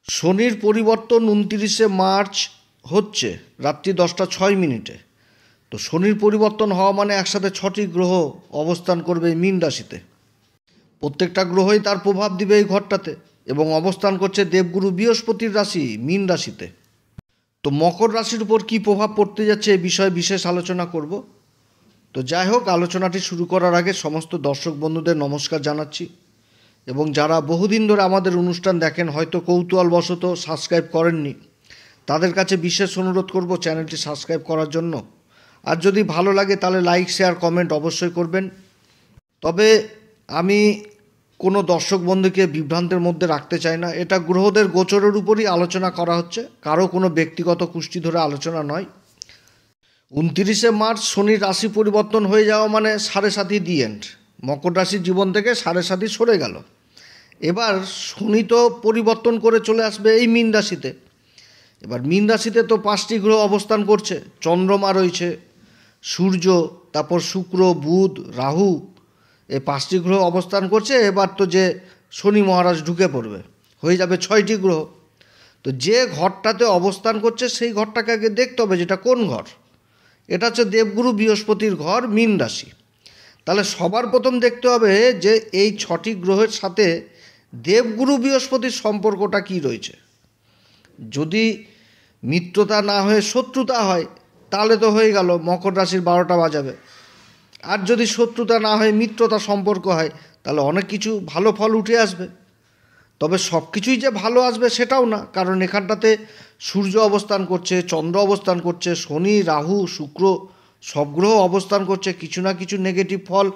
শনির পরিবর্তন 29শে মার্চ হচ্ছে রাত্রি 10টা 6 মিনিটে। তো শনির পরিবর্তন হওয়া মানে একসাথে 6টি গ্রহ অবস্থান করবে এই মীন রাশিতে। প্রত্যেকটা গ্রহই তার প্রভাব দিবে এই ঘরটাতে, এবং অবস্থান করছে দেবগুরু বৃহস্পতির রাশি মীন রাশিতে। তো মকর রাশির উপর কী প্রভাব পড়তে যাচ্ছে এ বিষয়ে বিশেষ আলোচনা করব। তো যাই হোক, আলোচনাটি শুরু করার আগে সমস্ত দর্শক বন্ধুদের নমস্কার জানাচ্ছি, এবং যারা বহুদিন ধরে আমাদের অনুষ্ঠান দেখেন, হয়তো কৌতূহলবশত সাবস্ক্রাইব করেননি, তাদের কাছে বিশেষ অনুরোধ করব চ্যানেলটি সাবস্ক্রাইব করার জন্য। আর যদি ভালো লাগে তাহলে লাইক, শেয়ার, কমেন্ট অবশ্যই করবেন। তবে আমি কোনো দর্শক বন্ধুকে বিভ্রান্তের মধ্যে রাখতে চাই না। এটা গ্রহদের গোচরের উপরই আলোচনা করা হচ্ছে, কারো কোনো ব্যক্তিগত কুষ্টি ধরে আলোচনা নয়। 29শে মার্চ শনির রাশি পরিবর্তন হয়ে যাওয়া মানে 7.5 দি এন্ড। মকর রাশির জীবন থেকে 7.5 সরে গেল। এবার শনি তো পরিবর্তন করে চলে আসবে এই মীন রাশিতে। এবার মীন রাশিতে তো 5টি গ্রহ অবস্থান করছে। চন্দ্রমা রয়েছে, সূর্য, তারপর শুক্র, বুধ, রাহু, এই 5টি গ্রহ অবস্থান করছে। এবার তো যে শনি মহারাজ ঢুকে পড়বে, হয়ে যাবে 6টি গ্রহ। তো যে ঘরটাতে অবস্থান করছে সেই ঘরটাকে আগে দেখতে হবে, যেটা কোন ঘর। এটা হচ্ছে দেবগুরু বৃহস্পতির ঘর, মীন রাশি। তাহলে সবার প্রথম দেখতে হবে যে এই 6টি গ্রহের সাথে দেবগুরু বৃহস্পতির সম্পর্কটা কী রয়েছে। যদি মিত্রতা না হয়ে শত্রুতা হয় তাহলে তো হয়ে গেল, মকর রাশির 12টা বাজাবে। আর যদি শত্রুতা না হয়ে মিত্রতা সম্পর্ক হয় তাহলে অনেক কিছু ভালো ফল উঠে আসবে। তবে সব কিছুই যে ভালো আসবে সেটাও না, কারণ এখানটাতে সূর্য অবস্থান করছে, চন্দ্র অবস্থান করছে, শনি, রাহু, শুক্র সব গ্রহ অবস্থান করছে। কিছু না কিছু নেগেটিভ ফল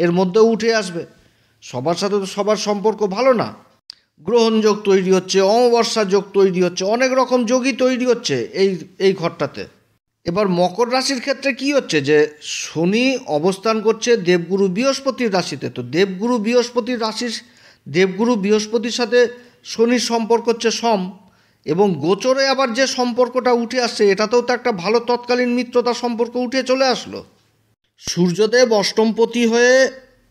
এর মধ্যেও উঠে আসবে। সবার সাথে তো সবার সম্পর্ক ভালো না। গ্রহণ যোগ তৈরি হচ্ছে, অমাবস্যা যোগ তৈরি হচ্ছে, অনেক রকম যোগই তৈরি হচ্ছে এই ঘরটাতে। এবার মকর রাশির ক্ষেত্রে কি হচ্ছে, যে শনি অবস্থান করছে দেবগুরু বৃহস্পতির রাশিতে। তো দেবগুরু বৃহস্পতির সাথে শনির সম্পর্ক হচ্ছে সম, এবং গোচরে আবার যে সম্পর্কটা উঠে আসছে এটাতেও তো একটা ভালো তৎকালীন মিত্রতা সম্পর্ক উঠে চলে আসলো। সূর্যদেব অষ্টমপতি হয়ে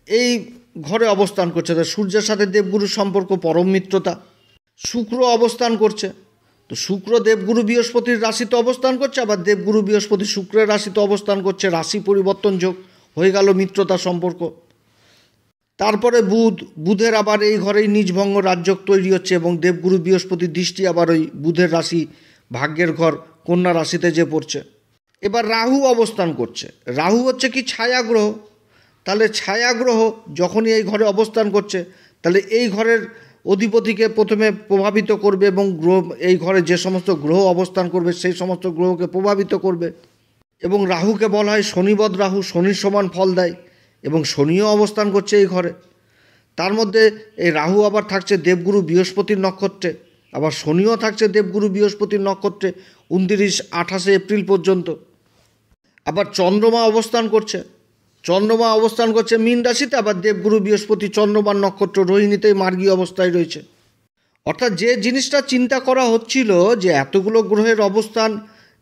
এই ঘরে অবস্থান করছে, তো সূর্যের সাথে দেবগুরুর সম্পর্ক পরম মিত্রতা। শুক্র অবস্থান করছে, তো শুক্র দেবগুরু বৃহস্পতির রাশিতে অবস্থান করছে, আবার দেবগুরু বৃহস্পতি শুক্রের রাশিতে অবস্থান করছে, রাশি পরিবর্তন যোগ হয়ে গেল মিত্রতা সম্পর্ক। তারপরে বুধের আবার এই ঘরেই নিজভঙ্গ রাজযোগ তৈরি হচ্ছে, এবং দেবগুরু বৃহস্পতির দৃষ্টি আবার ওই বুধের রাশি ভাগ্যের ঘর কন্যা রাশিতে যে পড়ছে। এবার রাহু অবস্থান করছে। রাহু হচ্ছে কি ছায়াগ্রহ। তাহলে ছায়াগ্রহ যখনই এই ঘরে অবস্থান করছে তাহলে এই ঘরের অধিপতিকে প্রথমে প্রভাবিত করবে, এবং এই ঘরে যে সমস্ত গ্রহ অবস্থান করবে সেই সমস্ত গ্রহকে প্রভাবিত করবে। এবং রাহুকে বলা হয় শনিবদ রাহু, শনির সমান ফল দেয়, এবং শনিও অবস্থান করছে এই ঘরে। তার মধ্যে এই রাহু আবার থাকছে দেবগুরু বৃহস্পতির নক্ষত্রে, আবার শনিও থাকছে দেবগুরু বৃহস্পতির নক্ষত্রে 28 এপ্রিল পর্যন্ত। আবার চন্দ্রমা অবস্থান করছে মীন রাশিতে, আবার দেবগুরু বৃহস্পতি চন্দ্রমার নক্ষত্র রোহিণীতেই মার্গী অবস্থায় রয়েছে। অর্থাৎ যে জিনিসটা চিন্তা করা হচ্ছিল যে এতগুলো গ্রহের অবস্থান,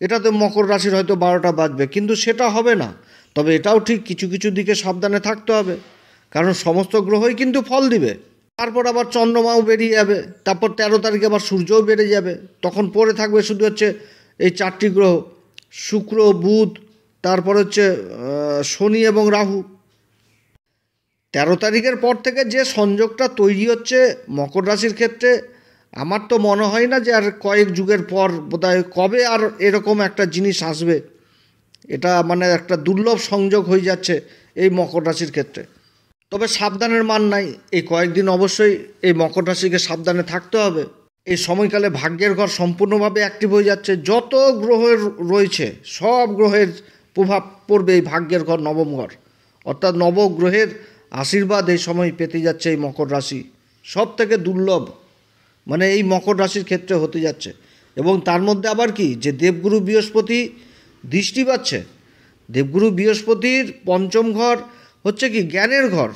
এটাতে মকর রাশির হয়তো 12টা বাজবে, কিন্তু সেটা হবে না। তবে এটাও ঠিক, কিছু কিছু দিকে সাবধানে থাকতে হবে, কারণ সমস্ত গ্রহই কিন্তু ফল দিবে। তারপর আবার চন্দ্রমাও বেরিয়ে যাবে, তারপর 13 তারিখে আবার সূর্যও বেড়ে যাবে। তখন পড়ে থাকবে শুধু হচ্ছে এই 4টি গ্রহ, শুক্র, বুধ, তারপর হচ্ছে শনি এবং রাহু। 13 তারিখের পর থেকে যে সংযোগটা তৈরি হচ্ছে মকর রাশির ক্ষেত্রে, আমার তো মনে হয় না যে আর কয়েক যুগের পর বোধহয় কবে আর এরকম একটা জিনিস আসবে। এটা মানে একটা দুর্লভ সংযোগ হয়ে যাচ্ছে এই মকর রাশির ক্ষেত্রে। তবে সাবধানের মান নাই, এই কয়েকদিন অবশ্যই এই মকর রাশিকে সাবধানে থাকতে হবে। এই সময়কালে ভাগ্যের ঘর সম্পূর্ণভাবে অ্যাক্টিভ হয়ে যাচ্ছে। যত গ্রহের রয়েছে সব গ্রহের প্রভাব পড়বে এই ভাগ্যের ঘর, নবম ঘর। অর্থাৎ নবগ্রহের আশীর্বাদ এই সময় পেতে যাচ্ছে এই মকর রাশি। সব থেকে দুর্লভ মানে এই মকর রাশির ক্ষেত্রে হতে যাচ্ছে। এবং তার মধ্যে আবার কি, যে দেবগুরু বৃহস্পতি দৃষ্টি পাচ্ছে। দেবগুরু বৃহস্পতির পঞ্চম ঘর হচ্ছে কি জ্ঞানের ঘর,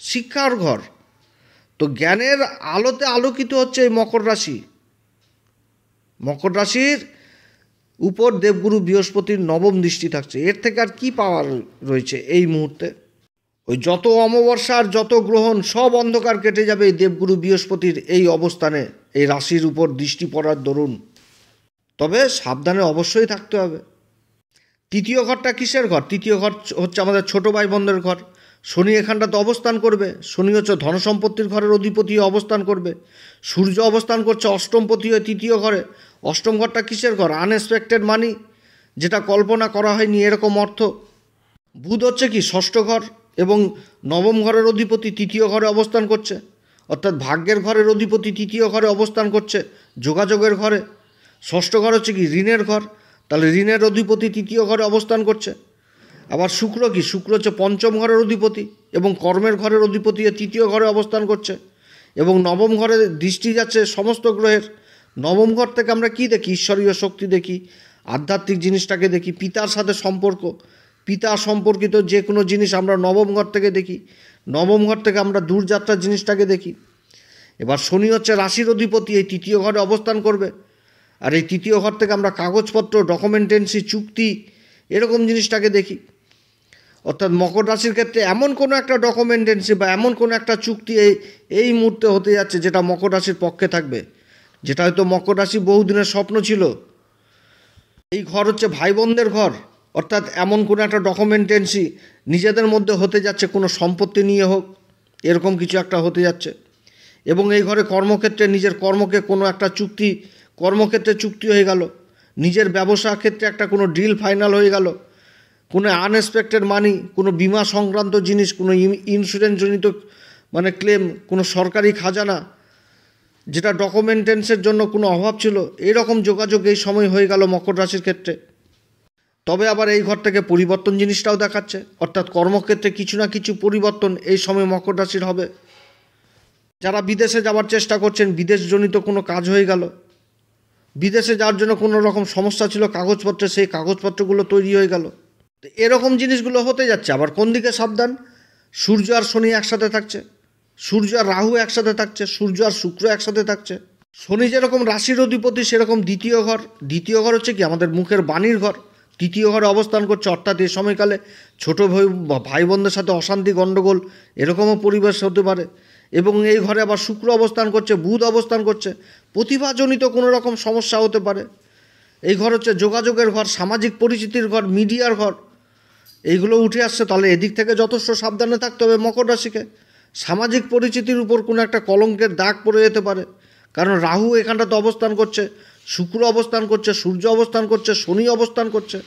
শিক্ষার ঘর। তো জ্ঞানের আলোতে আলোকিত হচ্ছে এই মকর রাশি। মকর রাশির উপর দেবগুরু বৃহস্পতির নবম দৃষ্টি থাকছে। এর থেকে আর কি পাওয়ার রয়েছে এই মুহূর্তে। ওই যত অমাবস্যা আর যত গ্রহণ সব অন্ধকার কেটে যাবে এই দেবগুরু বৃহস্পতির এই অবস্থানে, এই রাশির উপর দৃষ্টি পড়ার দরুন। তবে সাবধানে অবশ্যই থাকতে হবে। তৃতীয় ঘরটা কিসের ঘর? তৃতীয় ঘর হচ্ছে আমাদের ছোট ভাই বোনদের ঘর। শনি এখানটাতে অবস্থান করবে। শনি হচ্ছে ধনসম্পত্তির ঘরের অধিপতি হয়ে অবস্থান করবে। সূর্য অবস্থান করছে অষ্টমপতি হয়ে তৃতীয় ঘরে। অষ্টম ঘরটা কিসের ঘর? আনএক্সপেক্টেড মানি, যেটা কল্পনা করা হয়নি এরকম অর্থ। বুধ হচ্ছে কি ষষ্ঠ ঘর এবং নবম ঘরের অধিপতি তৃতীয় ঘরে অবস্থান করছে, অর্থাৎ ভাগ্যের ঘরের অধিপতি তৃতীয় ঘরে অবস্থান করছে, যোগাযোগের ঘরে। ষষ্ঠ ঘর হচ্ছে কি ঋণের ঘর, তাহলে ঋণের অধিপতি তৃতীয় ঘরে অবস্থান করছে। আবার শুক্র কি? শুক্র হচ্ছে পঞ্চম ঘরের অধিপতি এবং কর্মের ঘরের অধিপতি তৃতীয় ঘরে অবস্থান করছে এবং নবম ঘরে দৃষ্টি যাচ্ছে সমস্ত গ্রহের। নবম ঘর থেকে আমরা কি দেখি? ঈশ্বরীয় শক্তি দেখি, আধ্যাত্মিক জিনিসটাকে দেখি, পিতার সাথে সম্পর্ক, পিতা সম্পর্কিত যে কোনো জিনিস আমরা নবম ঘর থেকে দেখি। নবম ঘর থেকে আমরা দূরযাত্রার জিনিসটাকে দেখি। এবার শনি হচ্ছে রাশির অধিপতি, এই তৃতীয় ঘরে অবস্থান করবে। আর এই তৃতীয় ঘর থেকে আমরা কাগজপত্র, ডকুমেন্টেন্সি, চুক্তি এরকম জিনিসটাকে দেখি। অর্থাৎ মকর রাশির ক্ষেত্রে এমন কোনো একটা ডকুমেন্টেন্সি বা এমন কোনো একটা চুক্তি এই মুহূর্তে হতে যাচ্ছে যেটা মকর রাশির পক্ষে থাকবে, যেটা হয়তো মকর রাশি বহুদিনের স্বপ্ন ছিল। এই ঘর হচ্ছে ভাই বোনদের ঘর, অর্থাৎ এমন কোনো একটা ডকুমেন্টেন্সি নিজেদের মধ্যে হতে যাচ্ছে, কোনো সম্পত্তি নিয়ে হোক, এরকম কিছু একটা হতে যাচ্ছে। এবং এই ঘরে কর্মক্ষেত্রে নিজের কর্মকে কোনো একটা চুক্তি, কর্মক্ষেত্রে চুক্তি হয়ে গেল, নিজের ব্যবসা ক্ষেত্রে একটা কোনো ডিল ফাইনাল হয়ে গেল, কোনো আনএক্সপেক্টেড মানি, কোনো বিমা সংক্রান্ত জিনিস, কোনো ইন্স্যুরেন্সজনিত মানে ক্লেম, কোনো সরকারি খাজানা যেটা ডকুমেন্টেন্সের জন্য কোনো অভাব ছিল, এইরকম যোগাযোগ এই সময় হয়ে গেল মকর রাশির ক্ষেত্রে। তবে আবার এই ঘর থেকে পরিবর্তন জিনিসটাও দেখাচ্ছে, অর্থাৎ কর্মক্ষেত্রে কিছু না কিছু পরিবর্তন এই সময় মকর রাশির হবে। যারা বিদেশে যাওয়ার চেষ্টা করছেন, বিদেশজনিত কোনো কাজ হয়ে গেল, বিদেশে যাওয়ার জন্য কোনো রকম সমস্যা ছিল কাগজপত্রে, সেই কাগজপত্রগুলো তৈরি হয়ে গেল। এরকম জিনিসগুলো হতে যাচ্ছে। আবার কোন দিকে সাবধান? সূর্য আর শনি একসাথে থাকছে, সূর্য আর রাহু একসাথে থাকছে, সূর্য আর শুক্র একসাথে থাকছে। শনি যেরকম রাশির অধিপতি সেরকম দ্বিতীয় ঘর, দ্বিতীয় ঘর হচ্ছে কি আমাদের মুখের বাণীর ঘর, তৃতীয় ঘরে অবস্থান করছে। অর্থাৎ এই সময়কালে ছোটো ভাই বোনদের সাথে অশান্তি, গণ্ডগোল এরকমও পরিবেশ হতে পারে। এবং এই ঘরে আবার শুক্র অবস্থান করছে, বুধ অবস্থান করছে, প্রতিভাজনিত কোনো রকম সমস্যা হতে পারে। এই ঘর হচ্ছে যোগাযোগের ঘর, সামাজিক পরিচিতির ঘর, মিডিয়ার ঘর, এইগুলো উঠে আসছে। তাহলে এদিক থেকে যথেষ্ট সাবধানে থাকতে হবে মকর রাশিকে। সামাজিক পরিচিতির উপর কোনো একটা কলঙ্কের দাগ পড়ে যেতে পারে, কারণ রাহু এখানটাতে অবস্থান করছে, শুক্র অবস্থান করছে, সূর্য অবস্থান করছে, শনি অবস্থান করছে।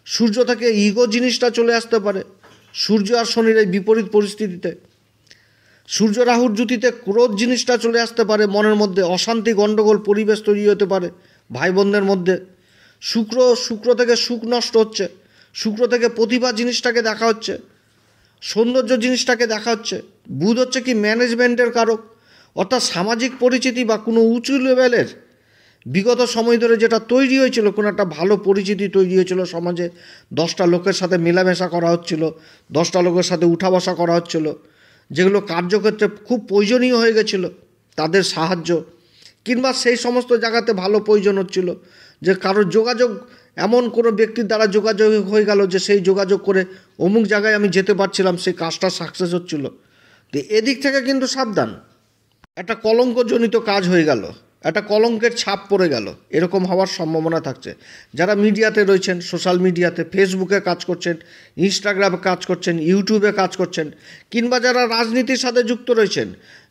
সূর্য থেকে ইগো জিনিসটা চলে আসতে পারে সূর্য আর শনির এই বিপরীত পরিস্থিতিতে। সূর্য রাহুর জুতিতে ক্রোধ জিনিসটা চলে আসতে পারে, মনের মধ্যে অশান্তি, গণ্ডগোল পরিবেশ তৈরি হতে পারে ভাই বোনদের মধ্যে। শুক্র থেকে সুখ নষ্ট হচ্ছে, শুক্র থেকে প্রতিভা জিনিসটাকে দেখা হচ্ছে, সৌন্দর্য জিনিসটাকে দেখা হচ্ছে। বুধ হচ্ছে কি ম্যানেজমেন্টের কারক, অর্থাৎ সামাজিক পরিচিতি বা কোনো উঁচু লেভেলের বিগত সময় ধরে যেটা তৈরি হয়েছিল, কোনো একটা ভালো পরিচিতি তৈরি হয়েছিল সমাজে, 10টা লোকের সাথে মেলামেশা করা হচ্ছিল, 10টা লোকের সাথে উঠা বসা করা হচ্ছিল, যেগুলো কার্যক্ষেত্রে খুব প্রয়োজনীয় হয়ে গেছিল, তাদের সাহায্য, কিংবা সেই সমস্ত জায়গাতে ভালো প্রয়োজন হচ্ছিল যে কারোর যোগাযোগ, এমন কোনো ব্যক্তির দ্বারা যোগাযোগ হয়ে গেল যে সেই যোগাযোগ করে অমুক জায়গায় আমি যেতে পারছিলাম, সেই কাজটা সাকসেস হচ্ছিল। তো এদিক থেকে কিন্তু সাবধান, একটা কলঙ্কজনিত কাজ হয়ে গেল, একটা কলঙ্কের ছাপ পড়ে গেল, এরকম হওয়ার সম্ভাবনা থাকছে। যারা মিডিয়াতে রয়েছেন, সোশ্যাল মিডিয়াতে, ফেসবুকে কাজ করছেন, ইনস্টাগ্রামে কাজ করছেন, ইউটিউবে কাজ করছেন, কিংবা যারা রাজনীতির সাথে যুক্ত রয়েছেন,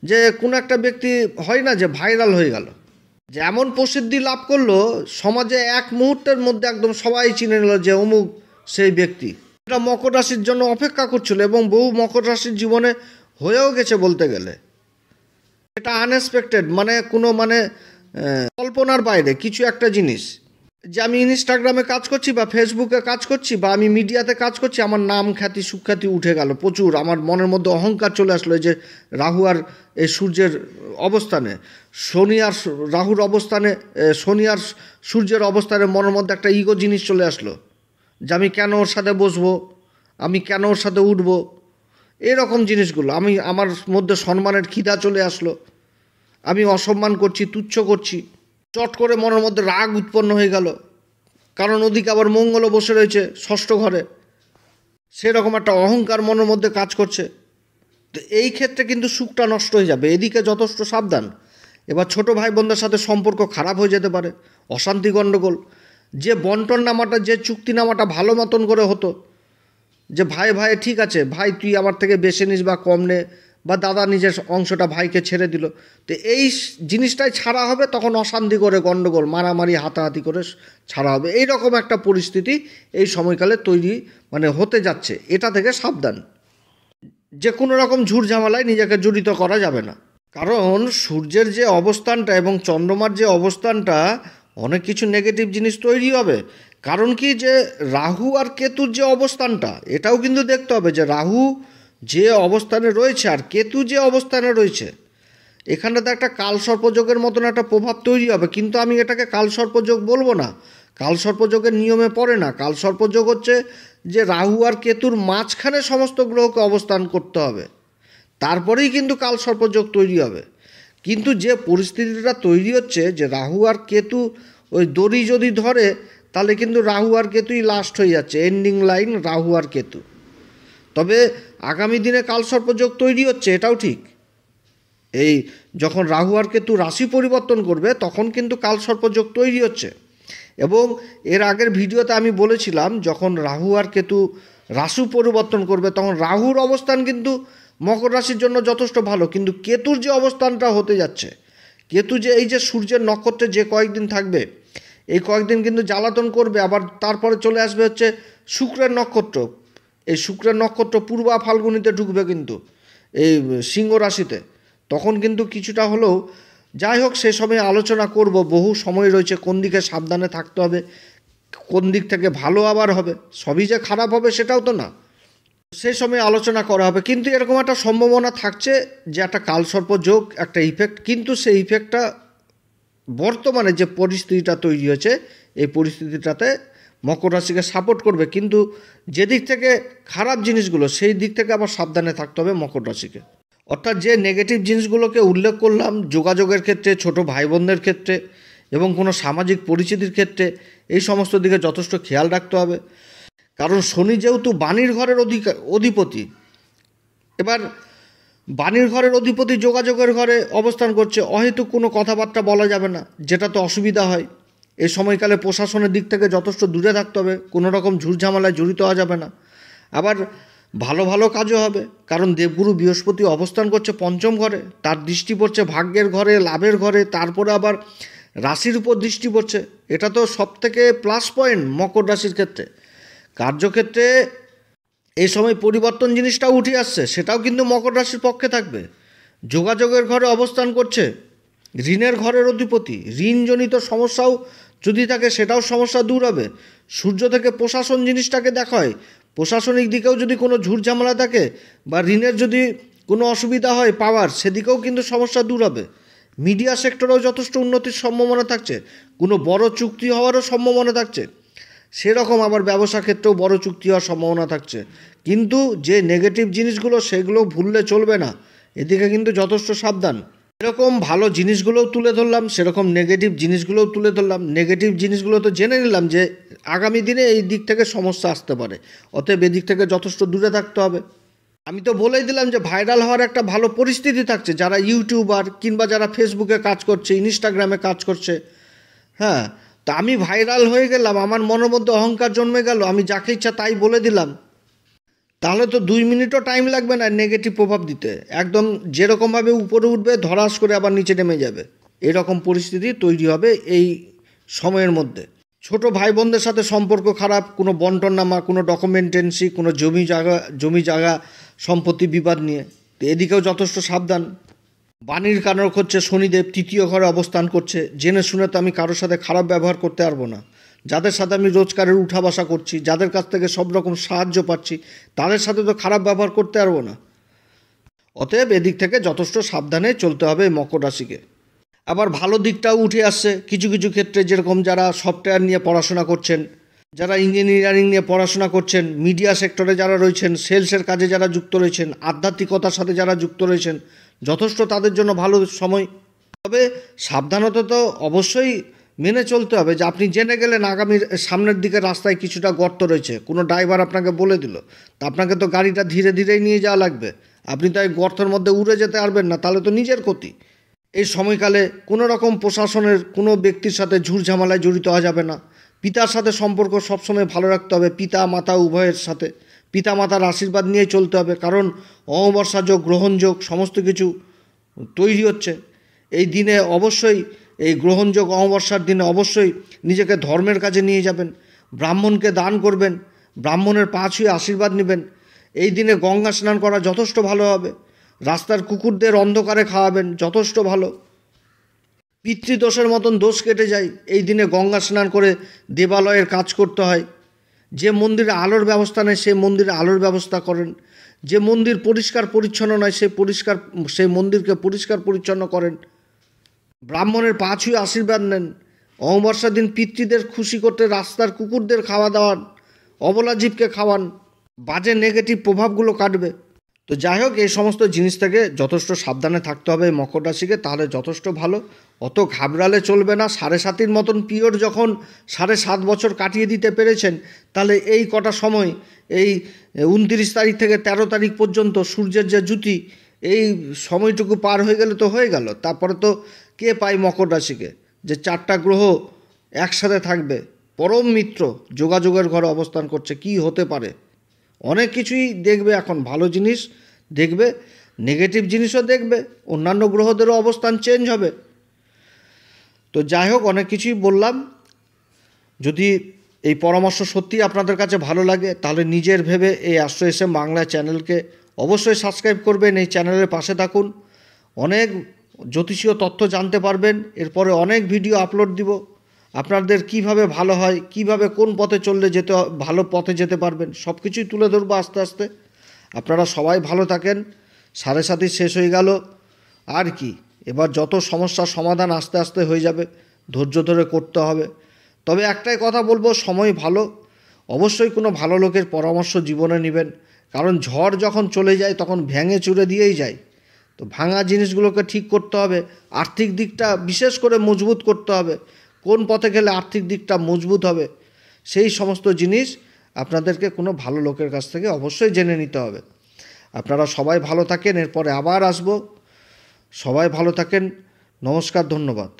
যে কোনো একটা ব্যক্তি হয় না যে ভাইরাল হয়ে গেল, যে এমন প্রসিদ্ধি লাভ করলো সমাজে এক মুহূর্তের মধ্যে একদম সবাই চিনে নিল যে অমুক সেই ব্যক্তি। এটা মকর রাশির জন্য অপেক্ষা করছিল এবং বহু মকর রাশির জীবনে হয়েও গেছে বলতে গেলে। এটা আনএক্সপেক্টেড, মানে কোনো কল্পনার বাইরে কিছু একটা জিনিস, যে আমি ইনস্টাগ্রামে কাজ করছি বা ফেসবুকে কাজ করছি বা আমি মিডিয়াতে কাজ করছি, আমার নাম খ্যাতি সুখ্যাতি উঠে গেল প্রচুর, আমার মনের মধ্যে অহংকার চলে আসলো। যে রাহু আর এই সূর্যের অবস্থানে, শনি আর রাহুর অবস্থানে, শনি আর সূর্যের অবস্থানে মনের মধ্যে একটা ইগো জিনিস চলে আসলো, যে আমি কেন ওর সাথে বসবো, আমি কেন ওর সাথে উঠবো, এরকম জিনিসগুলো। আমার মধ্যে সম্মানের খিদা চলে আসলো, আমি অসম্মান করছি, তুচ্ছ করছি, চট করে মনের মধ্যে রাগ উৎপন্ন হয়ে গেল, কারণ ওদিকে আবার মঙ্গলও বসে রয়েছে ষষ্ঠ ঘরে। সেরকম একটা অহংকার মনের মধ্যে কাজ করছে। তো এই ক্ষেত্রে কিন্তু সুখটা নষ্ট হয়ে যাবে, এদিকে যথেষ্ট সাবধান। এবার ছোট ভাই বোনদের সাথে সম্পর্ক খারাপ হয়ে যেতে পারে, অশান্তি গণ্ডগোল। যে বন্টন নামাটা, যে চুক্তিনামাটা ভালো মতন করে হতো, যে ভাই ভাই ঠিক আছে, ভাই তুই আমার থেকে বেশি নিস বা কম নে, বা দাদা নিজের অংশটা ভাইকে ছেড়ে দিল, তো এই জিনিসটাই ছাড়া হবে, তখন অশান্তি করে গণ্ডগোল, মারামারি, হাতাহাতি করে ছাড়া হবে। এই রকম একটা পরিস্থিতি এই সময়কালে তৈরি হতে যাচ্ছে, এটা থেকে সাবধান। যে কোনো রকম ঝুটঝামেলায় নিজেকে জড়িত করা যাবে না, কারণ সূর্যের যে অবস্থানটা এবং চন্দ্রমার যে অবস্থানটা, অনেক কিছু নেগেটিভ জিনিস তৈরি হবে। কারণ কি, যে রাহু আর কেতুর যে অবস্থানটা, এটাও কিন্তু দেখতে হবে যে রাহু যে অবস্থানে রয়েছে আর কেতু যে অবস্থানে রয়েছে, এখানে তো একটা কালসর্পযোগের মতন একটা প্রভাব তৈরি হবে। কিন্তু আমি এটাকে কালসর্পযোগ বলবো না, কালসর্পযোগের নিয়মে পড়ে না। কালসর্পযোগ হচ্ছে যে রাহু আর কেতুর মাঝখানে সমস্ত গ্রহকে অবস্থান করতে হবে, তারপরেই কিন্তু কালসর্পযোগ তৈরি হবে। কিন্তু যে পরিস্থিতিটা তৈরি হচ্ছে, যে রাহু আর কেতু ওই দড়ি যদি ধরে, তাহলে কিন্তু রাহু আর কেতুই লাস্ট হয়ে যাচ্ছে, এন্ডিং লাইন রাহু আর কেতু। তবে আগামী দিনে কালসর্পযোগ তৈরি হচ্ছে, এটাও ঠিক। এই যখন রাহু আর কেতু রাশি পরিবর্তন করবে, তখন কিন্তু কালসর্পযোগ তৈরি হচ্ছে। এবং এর আগের ভিডিওতে আমি বলেছিলাম, যখন রাহু আর কেতু রাশি পরিবর্তন করবে, তখন রাহুর অবস্থান কিন্তু মকর রাশির জন্য যথেষ্ট ভালো, কিন্তু কেতুর যে অবস্থানটা হতে যাচ্ছে, কেতু যে এই যে সূর্যের নক্ষত্রে যে কয়েকদিন থাকবে, এই কয়েকদিন কিন্তু জ্বালাতন করবে। আবার তারপরে চলে আসবে হচ্ছে শুক্রের নক্ষত্র। এই শুক্রের নক্ষত্র পূর্বা ফাল্গুনিতে ঢুকবে কিন্তু এই সিংহ রাশিতে, তখন কিন্তু কিছুটা হলেও, যাই হোক সে সময় আলোচনা করব, বহু সময় রয়েছে, কোন দিকে সাবধানে থাকতে হবে, কোন দিক থেকে ভালো আবার হবে, সবই যে খারাপ হবে সেটাও তো না, সেই সময় আলোচনা করা হবে। কিন্তু এরকম একটা সম্ভাবনা থাকছে যে একটা কালসর্প যোগ, একটা ইফেক্ট, কিন্তু সেই ইফেক্টটা বর্তমানে যে পরিস্থিতিটা তৈরি হয়েছে, এই পরিস্থিতিটাতে মকর রাশিকে সাপোর্ট করবে। কিন্তু যেদিক থেকে খারাপ জিনিসগুলো, সেই দিক থেকে আবার সাবধানে থাকতে হবে মকর রাশিকে। অর্থাৎ যে নেগেটিভ জিনিসগুলোকে উল্লেখ করলাম, যোগাযোগের ক্ষেত্রে, ছোট ভাই বোনদের ক্ষেত্রে এবং কোনো সামাজিক পরিচিতির ক্ষেত্রে, এই সমস্ত দিকে যথেষ্ট খেয়াল রাখতে হবে। কারণ শনি যেহেতু বাণীর ঘরের অধিপতি, এবার বাণীর ঘরের অধিপতি যোগাযোগের ঘরে অবস্থান করছে, অহেতুক কোনো কথাবার্তা বলা যাবে না, যেটা তো অসুবিধা হয়। এই সময়কালে প্রশাসনের দিক থেকে যথেষ্ট দূরে থাকতে হবে, কোনো রকম ঝুটঝামেলায় জড়িত হওয়া যাবে না। আবার ভালো ভালো কাজও হবে, কারণ দেবগুরু বৃহস্পতি অবস্থান করছে পঞ্চম ঘরে, তার দৃষ্টি পড়ছে ভাগ্যের ঘরে, লাভের ঘরে, তারপরে আবার রাশির উপর দৃষ্টি পড়ছে। এটা তো সবথেকে প্লাস পয়েন্ট মকর রাশির ক্ষেত্রে। কার্যক্ষেত্রে এই সময় পরিবর্তন জিনিসটাও উঠে আসছে, সেটাও কিন্তু মকর রাশির পক্ষে থাকবে। যোগাযোগের ঘরে অবস্থান করছে, ঋণের ঘরের অধিপতি, ঋণজনিত সমস্যাও যদি থাকে সেটাও সমস্যা দূর হবে। সূর্য থেকে প্রশাসন জিনিসটাকে দেখায়, প্রশাসনিক দিকেও যদি কোনো ঝুটঝামেলা থাকে বা ঋণের যদি কোনো অসুবিধা হয় পাওয়ার, সেদিকেও কিন্তু সমস্যা দূর হবে। মিডিয়া সেক্টরেও যথেষ্ট উন্নতির সম্ভাবনা থাকছে, কোনো বড় চুক্তি হওয়ারও সম্ভাবনা থাকছে। সেরকম আবার ব্যবসা ক্ষেত্রেও বড় চুক্তি হওয়ার সম্ভাবনা থাকছে। কিন্তু যে নেগেটিভ জিনিসগুলো, সেগুলো ভুললে চলবে না, এদিকে কিন্তু যথেষ্ট সাবধান। এরকম ভালো জিনিসগুলোও তুলে ধরলাম, সেরকম নেগেটিভ জিনিসগুলোও তুলে ধরলাম। নেগেটিভ জিনিসগুলো তো জেনে নিলাম যে আগামী দিনে এই দিক থেকে সমস্যা আসতে পারে, অতএব এদিক থেকে যথেষ্ট দূরে থাকতে হবে। আমি তো বলেই দিলাম যে ভাইরাল হওয়ার একটা ভালো পরিস্থিতি থাকছে, যারা ইউটিউবার কিংবা যারা ফেসবুকে কাজ করছে, ইনস্টাগ্রামে কাজ করছে। হ্যাঁ, তা আমি ভাইরাল হয়ে গেলাম, আমার মনের মধ্যে অহংকার জন্মে গেল, আমি যাকে ইচ্ছা তাই বলে দিলাম, তাহলে তো 2 মিনিটও টাইম লাগবে না নেগেটিভ প্রভাব দিতে। একদম যেরকমভাবে উপরে উঠবে, ধরাস করে আবার নিচে নেমে যাবে, এরকম পরিস্থিতি তৈরি হবে এই সময়ের মধ্যে। ছোট ভাই বোনদের সাথে সম্পর্ক খারাপ, কোনো বন্টননামা, কোনো ডকুমেন্টেন্সি, কোনো জমি জায়গা সম্পত্তি বিবাদ নিয়ে, তো এদিকেও যথেষ্ট সাবধান। বাণীর কারক হচ্ছে শনিদেব, তৃতীয় ঘরে অবস্থান করছে। জেনে শুনে তো আমি কারোর সাথে খারাপ ব্যবহার করতে পারবো না। যাদের সাথে আমি রোজগারের উঠা বসা করছি, যাদের কাছ থেকে সব রকম সাহায্য পাচ্ছি, তাদের সাথে তো খারাপ ব্যবহার করতে পারবো না। অতএব এদিক থেকে যথেষ্ট সাবধানে চলতে হবে মকর রাশিকে। আবার ভালো দিকটাও উঠে আসছে কিছু কিছু ক্ষেত্রে, যেরকম যারা সফটওয়্যার নিয়ে পড়াশোনা করছেন, যারা ইঞ্জিনিয়ারিং নিয়ে পড়াশোনা করছেন, মিডিয়া সেক্টরে যারা রয়েছেন, সেলসের কাজে যারা যুক্ত রয়েছেন, আধ্যাত্মিকতার সাথে যারা যুক্ত রয়েছেন, যথেষ্ট তাদের জন্য ভালো সময়। তবে সাবধানতা তো অবশ্যই মেনে চলতে হবে যে আপনি জেনে গেলেন আগামী সামনের দিকে রাস্তায় কিছুটা গর্ত রয়েছে, কোনো ড্রাইভার আপনাকে বলে দিল, তা আপনাকে তো গাড়িটা ধীরে ধীরেই নিয়ে যাওয়া লাগবে। আপনি তো এই গর্তের মধ্যে উড়ে যেতে পারবেন না, তাহলে তো নিজের ক্ষতি। এই সময়কালে কোনো রকম প্রশাসনের কোনো ব্যক্তির সাথে ঝুটঝামেলায় জড়িত হওয়া যাবে না। পিতার সাথে সম্পর্ক সবসময় ভালো রাখতে হবে, পিতা মাতা উভয়ের সাথে। পিতা মাতার আশীর্বাদ নিয়ে চলতে হবে, কারণ অমাবস্যা যোগ, গ্রহণযোগ সমস্ত কিছু তৈরি হচ্ছে এই দিনে। অবশ্যই এই গ্রহণযোগ অমাবস্যার দিনে অবশ্যই নিজেকে ধর্মের কাজে নিয়ে যাবেন, ব্রাহ্মণকে দান করবেন, ব্রাহ্মণের পা ছুঁয়ে আশীর্বাদ নেবেন। এই দিনে গঙ্গা স্নান করা যথেষ্ট ভালো হবে। রাস্তার কুকুরদের অন্ধকারে খাওয়াবেন, যথেষ্ট ভালো। পিতৃদোষের মতন দোষ কেটে যায় এই দিনে গঙ্গা স্নান করে দেবালয়ের কাজ করতে হয়। যে মন্দিরে আলোর ব্যবস্থা নেই সে মন্দিরে আলোর ব্যবস্থা করেন। যে মন্দির পরিষ্কার পরিচ্ছন্ন নয় সেই মন্দিরকে পরিষ্কার পরিচ্ছন্ন করেন। ব্রাহ্মণের পা ছুঁয়ে আশীর্বাদ নেন। অমাবস্যার দিন পিতৃদের খুশি করতে রাস্তার কুকুরদের খাওয়া দাওয়ান, অবলা জীবকে খাওয়ান, বাজে নেগেটিভ প্রভাবগুলো কাটবে। তো যাই হোক, এই সমস্ত জিনিস থেকে যথেষ্ট সাবধানে থাকতে হবে মকর রাশিকে, তাহলে যথেষ্ট ভালো। অত ঘাবড়ালে চলবে না। 7.5-এর মতন পিরিয়ড যখন 7.5 বছর কাটিয়ে দিতে পেরেছেন, তাহলে এই কটা সময়, এই 29 তারিখ থেকে 13 তারিখ পর্যন্ত সূর্যের যে জ্যোতি, এই সময়টুকু পার হয়ে গেলে তো হয়ে গেল। তারপরে তো কে পায় মকর রাশিকে, যে 4টা গ্রহ একসাথে থাকবে, পরম মিত্র যোগাযোগের ঘরে অবস্থান করছে, কি হতে পারে। অনেক কিছুই দেখবে এখন, ভালো জিনিস দেখবে, নেগেটিভ জিনিসও দেখবে, অন্যান্য গ্রহদেরও অবস্থান চেঞ্জ হবে। তো যাই হোক, অনেক কিছুই বললাম। যদি এই পরামর্শ সত্যিই আপনাদের কাছে ভালো লাগে, তাহলে নিজের ভেবে এই অ্যাস্ট্রো এসএম বাংলা চ্যানেলকে অবশ্যই সাবস্ক্রাইব করবেন, এই চ্যানেলের পাশে থাকুন। অনেক জ্যোতিষীয় তথ্য জানতে পারবেন। এরপরে অনেক ভিডিও আপলোড দিব, আপনাদের কিভাবে ভালো হয়, কিভাবে কোন পথে চললে ভালো পথে যেতে পারবেন, সব কিছুই তুলে ধরবো আস্তে আস্তে। আপনারা সবাই ভালো থাকেন। 7.5 শেষ হয়ে গেল, আর কি, এবার যত সমস্যার সমাধান আস্তে আস্তে হয়ে যাবে, ধৈর্য ধরে করতে হবে। তবে একটাই কথা বলবো, সময় ভালো, অবশ্যই কোনো ভালো লোকের পরামর্শ জীবনে নেবেন, কারণ ঝড় যখন চলে যায় তখন ভেঙে চুরে দিয়েই যায়। তো ভাঙা জিনিসগুলোকে ঠিক করতে হবে, আর্থিক দিকটা বিশেষ করে মজবুত করতে হবে। কোন পথে গেলে আর্থিক দিকটা মজবুত হবে, সেই সমস্ত জিনিস আপনাদেরকে কোনো ভালো লোকের কাছ থেকে অবশ্যই জেনে নিতে হবে। আপনারা সবাই ভালো থাকেন, এরপরে আবার আসবো। সবাই ভালো থাকেন, নমস্কার, ধন্যবাদ।